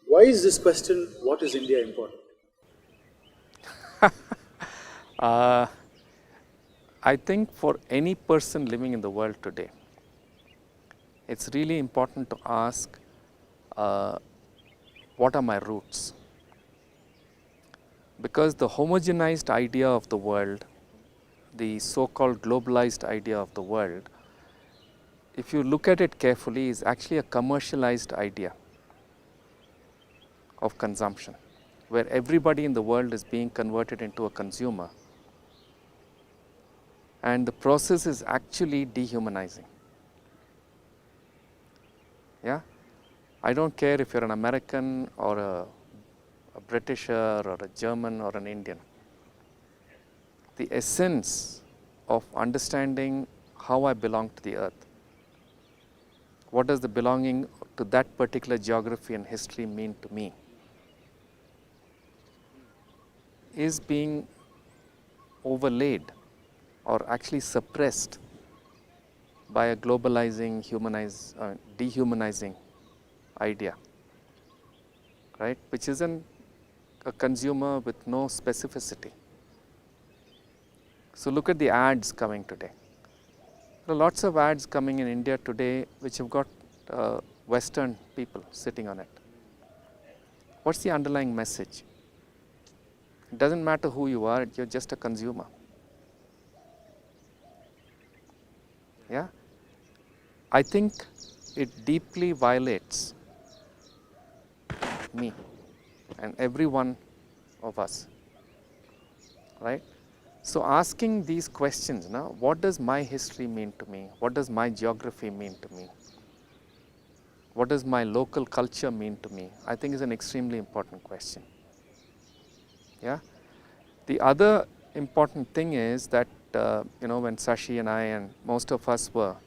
Why is this question, what is India, important? Uh, I think for any person living in the world today, it's really important to ask, uh, what are my roots? Because the homogenized idea of the world, the so-called globalized idea of the world, if you look at it carefully, is actually a commercialized idea of consumption, where everybody in the world is being converted into a consumer. And the process is actually dehumanizing. Yeah? I don't care if you're an American or a Britisher or a German or an Indian. The essence of understanding how I belong to the earth, what does the belonging to that particular geography and history mean to me, is being overlaid or actually suppressed by a globalizing, dehumanizing idea, right? Which is a consumer with no specificity. So look at the ads coming today. There are lots of ads coming in India today which have got Western people sitting on it. What's the underlying message? It doesn't matter who you are, you're just a consumer. Yeah? I think it deeply violates me and every one of us, right? So asking these questions now, what does my history mean to me? What does my geography mean to me? What does my local culture mean to me? I think is an extremely important question. Yeah. The other important thing is that when Sashi and I and most of us were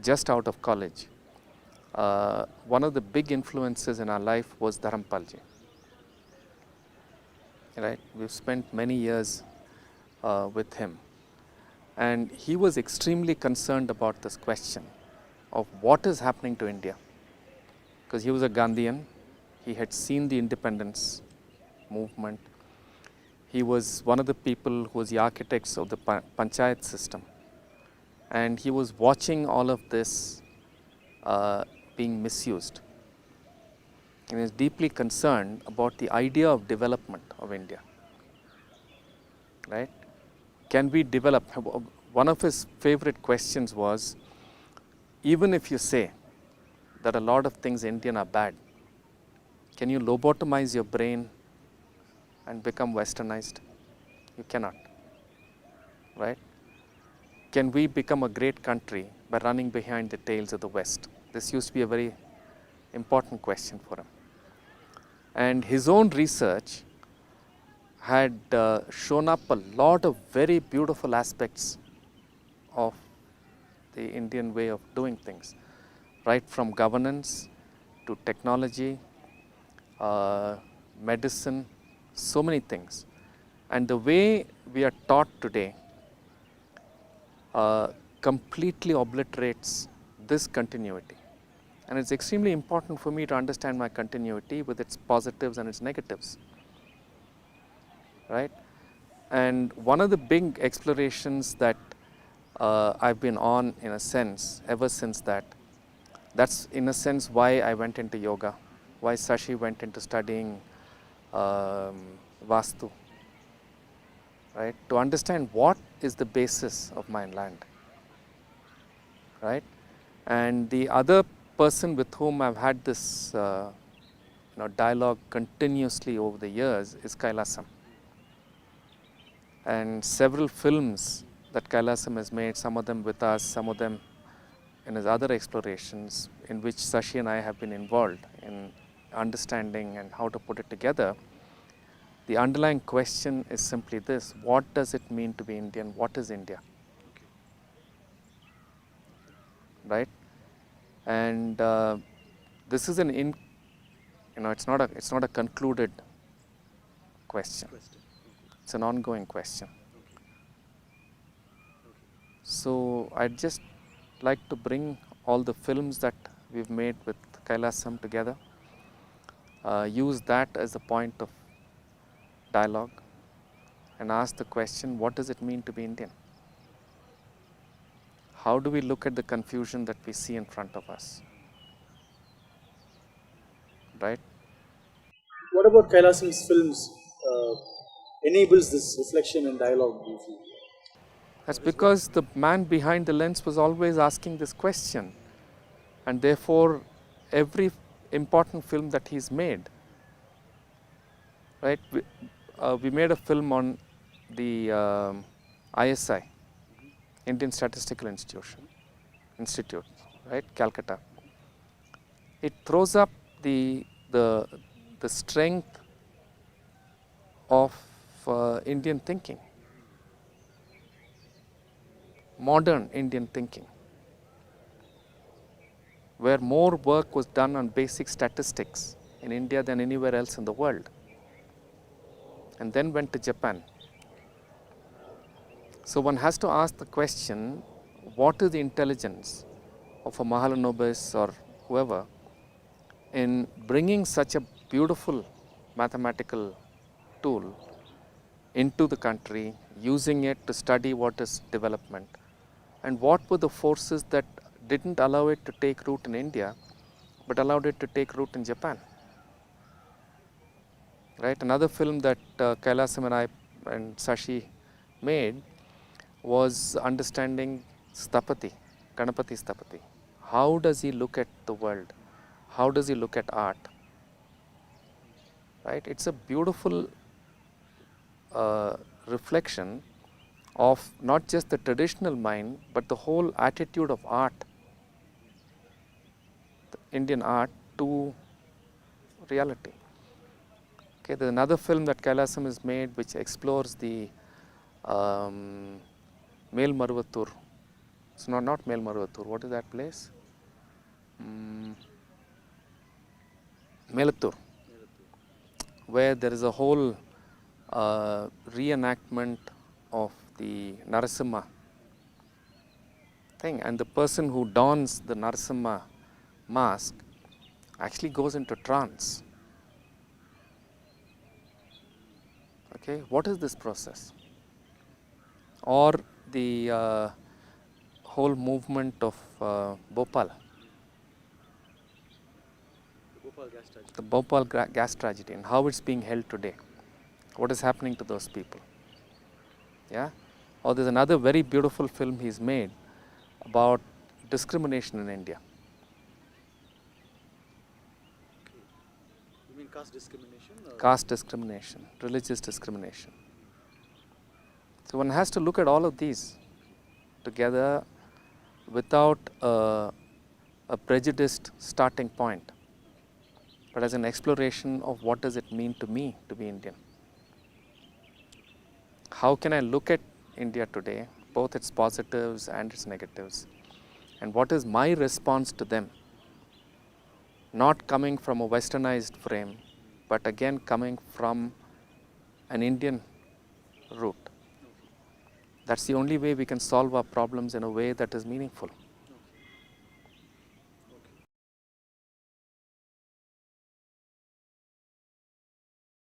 just out of college, one of the big influences in our life was Dharampalji. Right? We've spent many years with him, and he was extremely concerned about this question of what is happening to India, because he was a Gandhian. He had seen the independence movement. He was one of the people who was the architects of the panchayat system, and he was watching all of this being misused. And is deeply concerned about the idea of development of India. Right? Can we develop? One of his favorite questions was, even if you say that a lot of things Indian are bad, can you lobotomize your brain and become westernized? You cannot. Right? Can we become a great country by running behind the tails of the West? This used to be a very important question for him. And his own research had shown up a lot of very beautiful aspects of the Indian way of doing things, right from governance to technology, medicine, so many things. And the way we are taught today completely obliterates this continuity. And it's extremely important for me to understand my continuity with its positives and its negatives. Right? And one of the big explorations that I've been on, in a sense, ever since that's in a sense why I went into yoga, why Sashi went into studying Vastu, right? To understand what is the basis of my land, right? And the other person with whom I've had this dialogue continuously over the years is Kailasam. And several films that Kailasam has made, some of them with us, some of them in his other explorations, in which Sashi and I have been involved in understanding and how to put it together. The underlying question is simply this: what does it mean to be Indian? What is India? Right? And this is it's not a concluded question. It's an ongoing question. So I'd just like to bring all the films that we've made with Kailasam together, use that as a point of dialogue and ask the question, what does it mean to be Indian? How do we look at the confusion that we see in front of us? Right? What about Kailasam's films enables this reflection and dialogue, do you feel? That's because the man behind the lens was always asking this question, and therefore every important film that he's made, right? We made a film on the ISI, Indian Statistical Institute, right, Calcutta. It throws up the strength of Indian thinking, modern Indian thinking, where more work was done on basic statistics in India than anywhere else in the world, and then went to Japan. So one has to ask the question, what is the intelligence of a Mahalanobis or whoever in bringing such a beautiful mathematical tool into the country, using it to study what is development, and what were the forces that didn't allow it to take root in India but allowed it to take root in Japan. Right? Another film that Kailasam and I and Sashi made was understanding Sthapati, Ganapati Sthapati. How does he look at the world? How does he look at art? Right? It's a beautiful reflection of not just the traditional mind, but the whole attitude of art, the Indian art, to reality. Okay, there's another film that Kailasam has made which explores the Melmaruvattur. It's not Melmaruvattur. What is that place? Melattur, where there is a whole reenactment of the Narasimha thing, and the person who dons the Narasimha mask actually goes into trance. Okay, what is this process? Or the whole movement of Bhopal, the Bhopal gas tragedy, and how it's being held today. What is happening to those people? Yeah. Or there's another very beautiful film he's made about discrimination in India. You mean caste discrimination? Caste discrimination, religious discrimination. So one has to look at all of these together without a prejudiced starting point, but as an exploration of what does it mean to me to be Indian. How can I look at India today, both its positives and its negatives, and what is my response to them? Not coming from a westernized frame, but again coming from an Indian root. That's the only way we can solve our problems in a way that is meaningful.